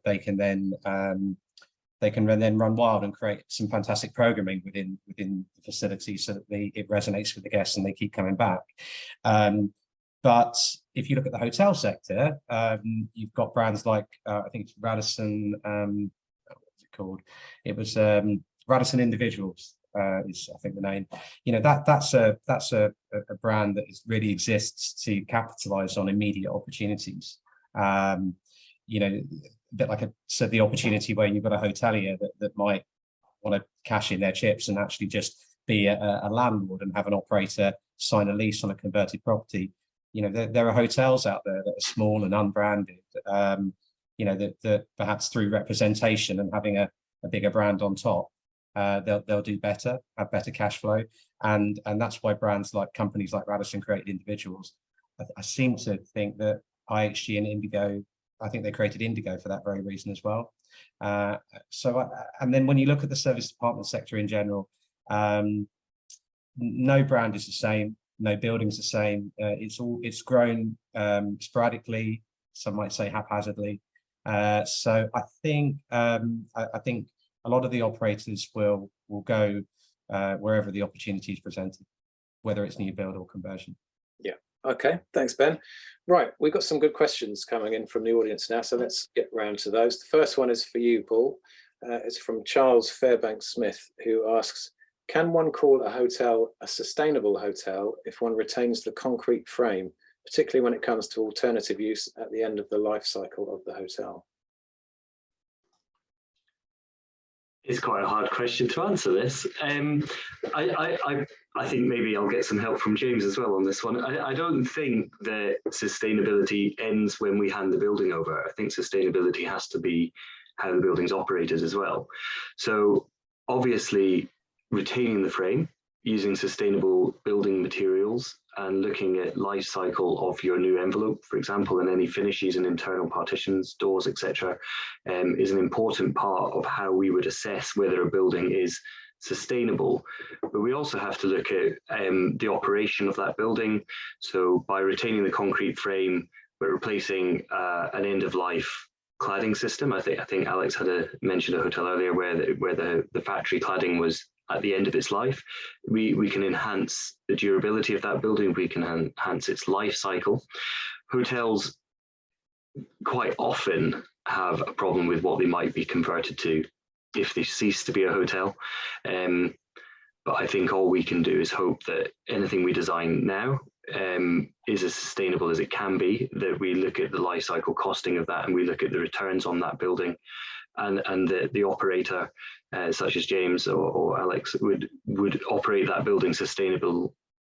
they can then run wild and create some fantastic programming within the facility, so that it resonates with the guests and they keep coming back. But if you look at the hotel sector, you've got brands like I think it's Radisson. What's it called? It was Radisson Individuals. Is I think the name. That's a brand that really exists to capitalize on immediate opportunities. A bit like the opportunity where you've got a hotelier that might want to cash in their chips and actually just be a landlord and have an operator sign a lease on a converted property. There are hotels out there that are small and unbranded, that perhaps through representation and having a bigger brand on top, they'll do better, have better cash flow. And that's why companies like Radisson created Individuals. I seem to think that IHG and Indigo, I think they created Indigo for that very reason as well. And then when you look at the service department sector in general, no brand is the same, no building's the same. It's grown sporadically, some might say haphazardly. So I think a lot of the operators will go wherever the opportunity is presented, whether it's new build or conversion. Yeah. Okay. Thanks, Ben. Right. We've got some good questions coming in from the audience now, so let's get round to those. The first one is for you, Paul. It's from Charles Fairbanks Smith, who asks, can one call a hotel a sustainable hotel if one retains the concrete frame, particularly when it comes to alternative use at the end of the life cycle of the hotel? It's quite a hard question to answer this. I think maybe I'll get some help from James as well on this one. I don't think that sustainability ends when we hand the building over. I think sustainability has to be how the building's operated as well. So obviously retaining the frame, using sustainable building materials, and looking at life cycle of your new envelope, for example, and any finishes and internal partitions, doors, etc., is an important part of how we would assess whether a building is sustainable. But we also have to look at the operation of that building. So by retaining the concrete frame, but replacing an end-of-life cladding system. I think Alex had mentioned a hotel earlier where the factory cladding was at the end of its life. We can enhance the durability of that building. We can enhance its life cycle. Hotels quite often have a problem with what they might be converted to if they cease to be a hotel. But I think all we can do is hope that anything we design now is as sustainable as it can be, that we look at the life cycle costing of that and we look at the returns on that building, and the operator, such as James or Alex, would operate that building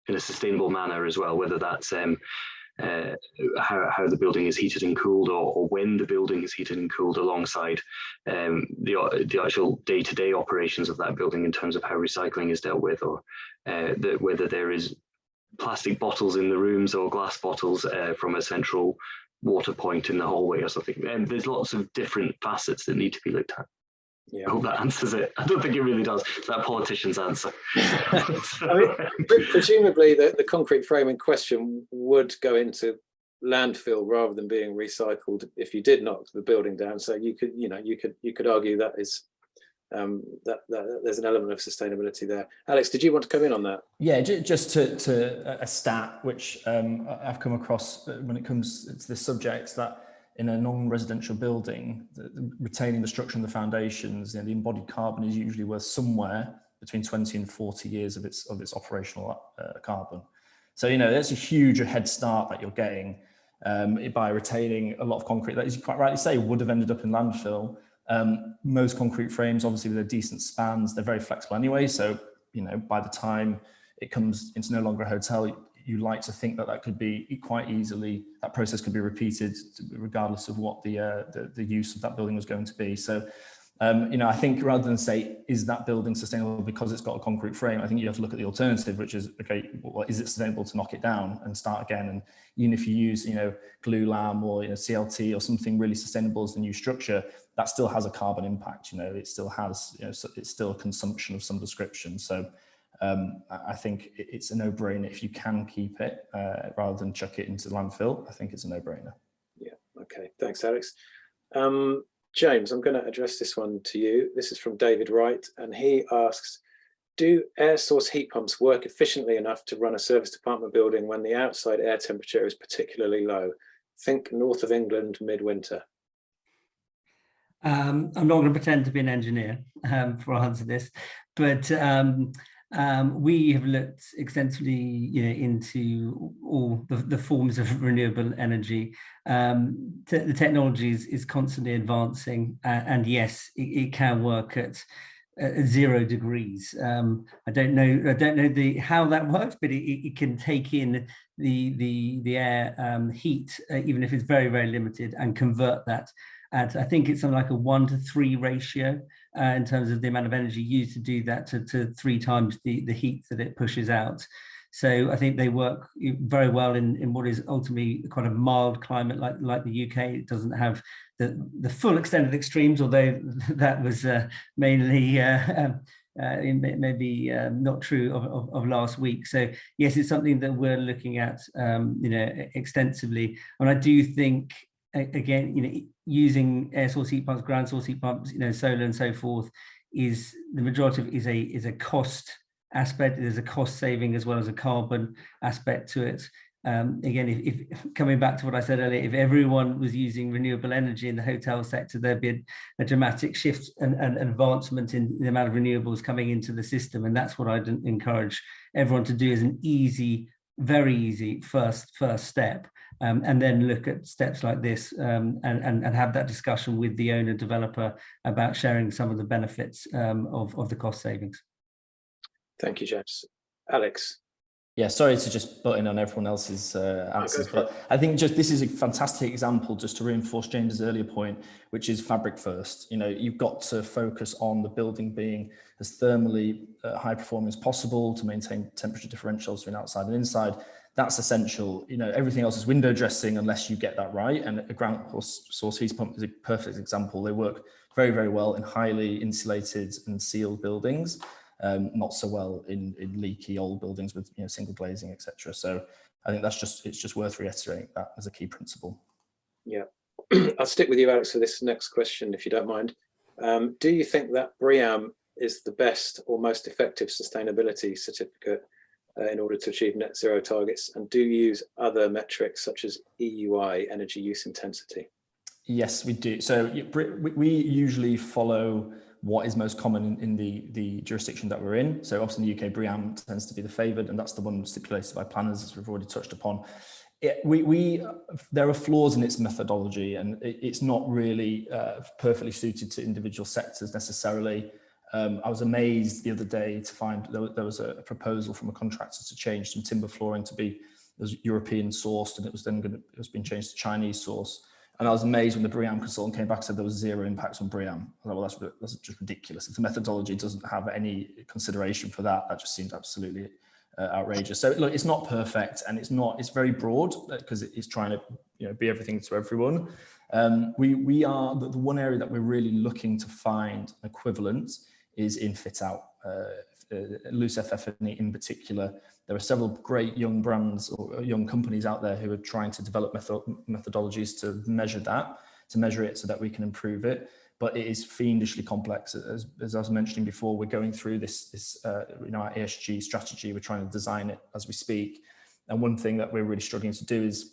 in a sustainable manner as well, whether that's how the building is heated and cooled, or when the building is heated and cooled, alongside the actual day-to-day operations of that building in terms of how recycling is dealt with, or whether there is plastic bottles in the rooms or glass bottles from a central water point in the hallway or something. And there's lots of different facets that need to be looked at. Yeah. I hope that answers it. I don't think it really does. It's that politician's answer. I mean, presumably the concrete frame in question would go into landfill rather than being recycled if you did knock the building down. So you could argue that is that there's an element of sustainability there. Alex, did you want to come in on that? Yeah, just to a stat which I've come across when it comes to this subject, that in a non-residential building, retaining the structure and the foundations, the embodied carbon is usually worth somewhere between 20 and 40 years of its operational carbon. So, that's a huge head start that you're getting by retaining a lot of concrete that, as you quite rightly say, would have ended up in landfill. Most concrete frames, obviously with their decent spans, they're very flexible anyway. So, by the time it comes into no longer a hotel, you like to think that could be quite easily, that process could be repeated regardless of what the use of that building was going to be. So, I think rather than say, is that building sustainable because it's got a concrete frame, I think you have to look at the alternative, which is, okay, well, is it sustainable to knock it down and start again? And even if you use, glue lam or CLT or something really sustainable as the new structure, that still has a carbon impact. It still has, it's still a consumption of some description. So I think it's a no-brainer if you can keep it rather than chuck it into landfill. I think it's a no-brainer. Yeah. Okay. Thanks, Alex. James, I'm going to address this one to you. This is from David Wright, and he asks, do air source heat pumps work efficiently enough to run a service department building when the outside air temperature is particularly low? Think north of England, midwinter. I'm not going to pretend to be an engineer for answer this, but we have looked extensively, into all the forms of renewable energy. The technology is constantly advancing, and yes, it can work at 0 degrees. I don't know how that works, but it can take in the air heat, even if it's very, very limited, and convert that at, I think it's something like a 1-to-3 ratio in terms of the amount of energy used to do that to 3 times the heat that it pushes out. So I think they work very well in what is ultimately quite a mild climate like the UK. It doesn't have the full extent of extremes, although that was mainly maybe not true of last week. So yes, it's something that we're looking at extensively. And I do think, again, using air source heat pumps, ground source heat pumps, solar and so forth, is the majority of it is a cost aspect. There's a cost saving as well as a carbon aspect to it. Again, if coming back to what I said earlier, if everyone was using renewable energy in the hotel sector, there'd be a dramatic shift and advancement in the amount of renewables coming into the system. And that's what I'd encourage everyone to do, as an easy, very easy first step. And then look at steps like this and have that discussion with the owner developer about sharing some of the benefits of the cost savings. Thank you, James. Alex. Yeah, sorry to just butt in on everyone else's answers, but I think just this is a fantastic example just to reinforce James's earlier point, which is fabric first. You've got to focus on the building being as thermally high performing as possible to maintain temperature differentials between outside and inside. That's essential. Everything else is window dressing unless you get that right. And a ground source heat pump is a perfect example. They work very, very well in highly insulated and sealed buildings. Not so well in leaky old buildings with single glazing, etc. So I think it's just worth reiterating that as a key principle. Yeah. I'll stick with you, Alex, for this next question, if you don't mind. Do you think that BREEAM is the best or most effective sustainability certificate in order to achieve net zero targets? And do you use other metrics such as EUI, energy use intensity? Yes, we do. So we usually follow what is most common in the jurisdiction that we're in. So obviously in the UK, BREEAM tends to be the favoured, and that's the one stipulated by planners, as we've already touched upon. There are flaws in its methodology, and it's not really perfectly suited to individual sectors necessarily. I was amazed the other day to find there was a proposal from a contractor to change some timber flooring to be European sourced, and it was being changed to Chinese source. And I was amazed when the BREEAM consultant came back and said there was zero impact on BREEAM. I thought, well, that's just ridiculous. If the methodology doesn't have any consideration for that, that just seems absolutely outrageous. So look, it's not perfect, and it's very broad because it's trying to be everything to everyone. We are the one area that we're really looking to find an equivalent is in fit out, loose FF&E in particular. There are several great young brands or young companies out there who are trying to develop methodologies to measure it so that we can improve it. But it is fiendishly complex. As I was mentioning before, we're going through this our ESG strategy. We're trying to design it as we speak. And one thing that we're really struggling to do is,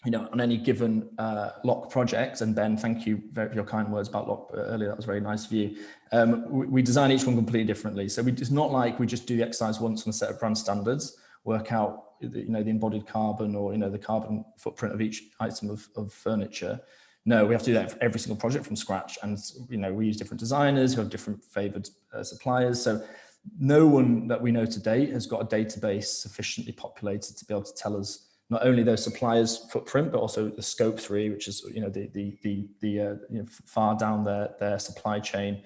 on any given lock project, and Ben, thank you for your kind words about lock earlier, that was very nice of you. We design each one completely differently. So it's not like we just do the exercise once on a set of brand standards, work out the embodied carbon or the carbon footprint of each item of furniture. No, we have to do that for every single project from scratch. And we use different designers who have different favoured suppliers. So no one that we know to date has got a database sufficiently populated to be able to tell us not only those suppliers' footprint, but also the scope 3, which is far down their supply chain,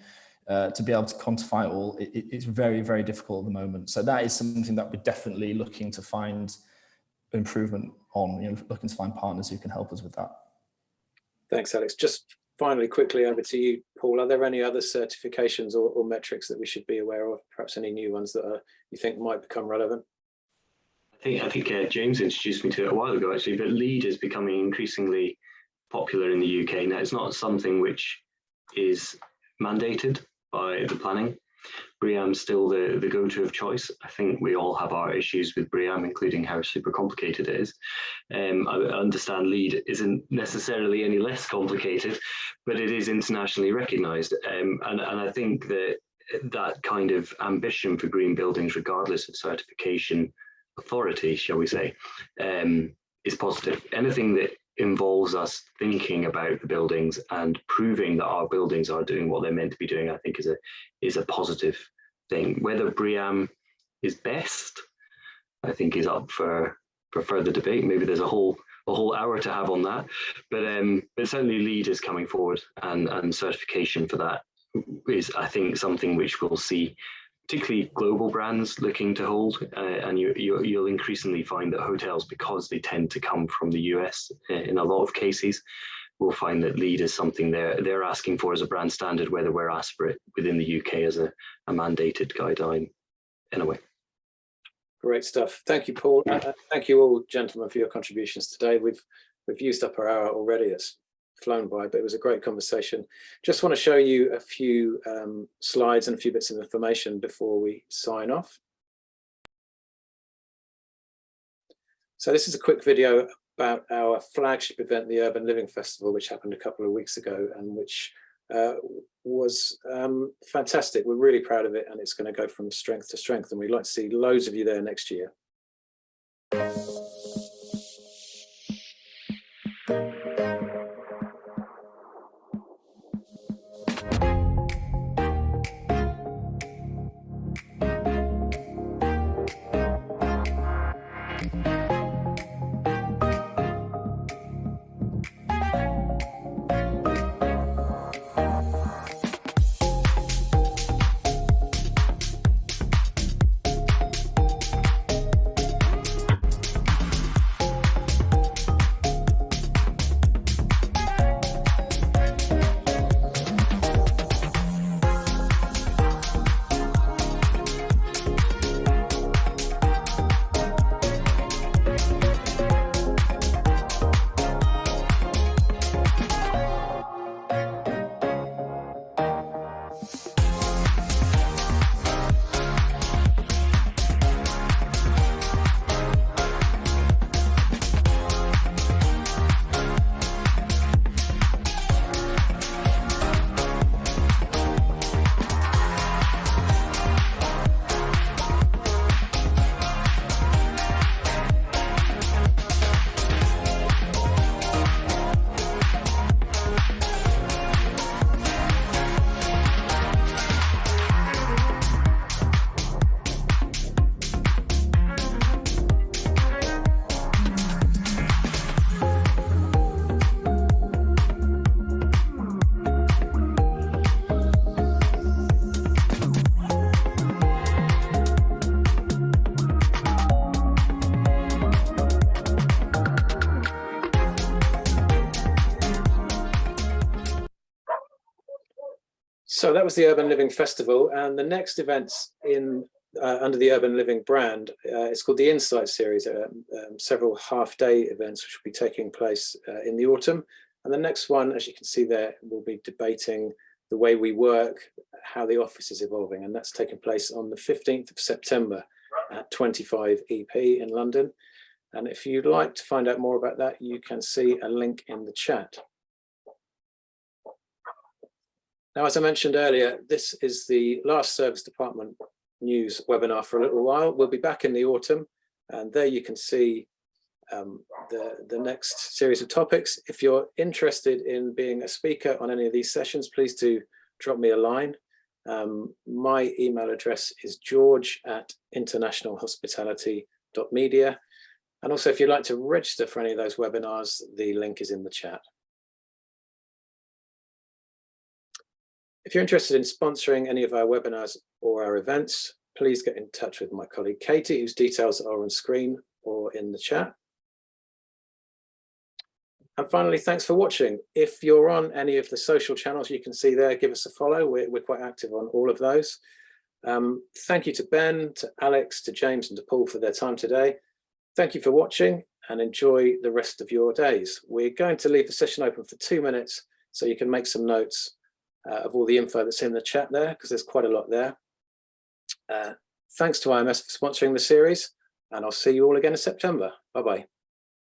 to be able to quantify it all. It's very, very difficult at the moment. So that is something that we're definitely looking to find improvement on. Looking to find partners who can help us with that. Thanks, Alex. Just finally, quickly over to you, Paul. Are there any other certifications or metrics that we should be aware of? Perhaps any new ones that you think might become relevant? I think James introduced me to it a while ago, actually, but LEED is becoming increasingly popular in the UK. Now, it's not something which is mandated by the planning. BREEAM's still the go-to of choice. I think we all have our issues with BREEAM, including how super complicated it is. I understand LEED isn't necessarily any less complicated, but it is internationally recognised. And I think that kind of ambition for green buildings, regardless of certification authority, shall we say, is positive. Anything that involves us thinking about the buildings and proving that our buildings are doing what they're meant to be doing, I think is a positive thing. Whether BREEAM is best, I think, is up for further debate. Maybe there's a whole hour to have on that, but certainly LEED is coming forward, and certification for that is, I think, something which we'll see particularly global brands looking to hold, and you'll increasingly find that hotels, because they tend to come from the US in a lot of cases, will find that LEED is something they're asking for as a brand standard, whether we're asked for it within the UK as a mandated guideline in a way. Great stuff. Thank you, Paul. Thank you all, gentlemen, for your contributions today. We've used up our hour already. It's flown by, but it was a great conversation. Just want to show you a few slides and a few bits of information before we sign off. So this is a quick video about our flagship event, the Urban Living Festival, which happened a couple of weeks ago, and which was fantastic. We're really proud of it, and it's going to go from strength to strength, and we'd like to see loads of you there next year. So that was the Urban Living Festival, and the next events in under the Urban Living brand, it's called the Insight Series, several half-day events which will be taking place in the autumn. And the next one, as you can see there, will be debating the way we work, how the office is evolving, and that's taking place on the 15th of September at 25 EP in London. And if you'd like to find out more about that, you can see a link in the chat. Now, as I mentioned earlier, this is the last service department news webinar for a little while. We'll be back in the autumn, and there you can see the next series of topics. If you're interested in being a speaker on any of these sessions, please do drop me a line. My email address is george@internationalhospitality.media. And also, if you'd like to register for any of those webinars, the link is in the chat. If you're interested in sponsoring any of our webinars or our events, please get in touch with my colleague Katie, whose details are on screen or in the chat. And finally, thanks for watching. If you're on any of the social channels you can see there, give us a follow. We're quite active on all of those. Thank you to Ben, to Alex, to James, and to Paul for their time today. Thank you for watching, and enjoy the rest of your days. We're going to leave the session open for 2 minutes so you can make some notes of all the info that's in the chat there, because there's quite a lot there. Thanks to IMS for sponsoring the series, and I'll see you all again in September. Bye-bye.